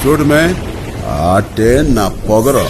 చూడు మే ఆటే నా పొగరు.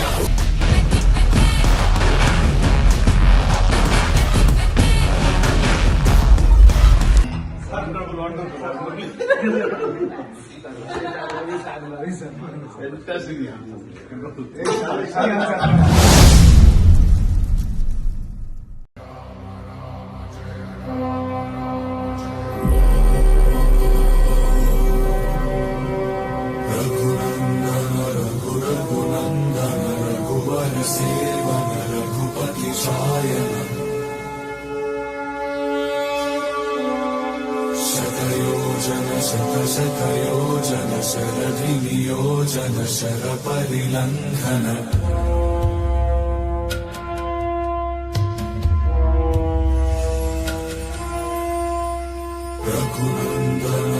శతయోజన శరధినియోజన శరపరిలంఘన రఘునందన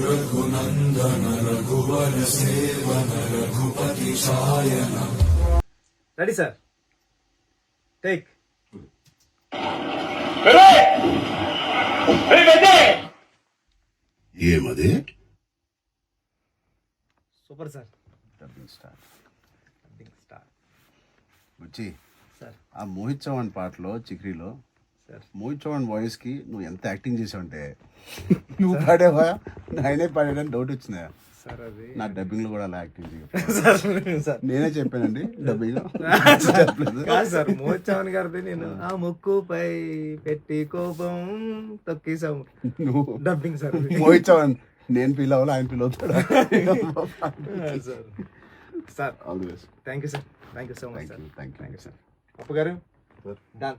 రఘునందన రఘువర సేవన రఘుపతి శాయన. Ready sir, take. ఏమది? Super sir. డబ్బింగ్ స్టార్ వచ్చి సార్. ఆ మోహిత్ చౌహాన్ పాటలో చిక్రీలో సార్ మోహిత్ చౌహాన్ వాయిస్ కి నువ్వు ఎంత యాక్టింగ్ చేసావంటే నువ్వు పాడేవా ఆయనే పాడాడని డౌట్ వచ్చిందా సార్? అది నా డబ్బింగ్ లో కూడా అలా యాక్టింగ్ చేయ సార్ నేనే చెప్పానండి డబ్బింగ్ కాదు సార్, మోహిత్ చౌహాన్ గారిది నేను ఆ ముక్కుపై పెట్టి కోపం తొక్కేసాము నువ్వు డబ్బింగ్ సార్. మోహిత్ చౌహాన్ నేను ఫీల్ అవ్వాలి, ఆయన ఫీల్ అవుతాడు. Sir sir all the best. Thank you sir, thank you so much sir. Thank you sir. అప్పు గారు డన్.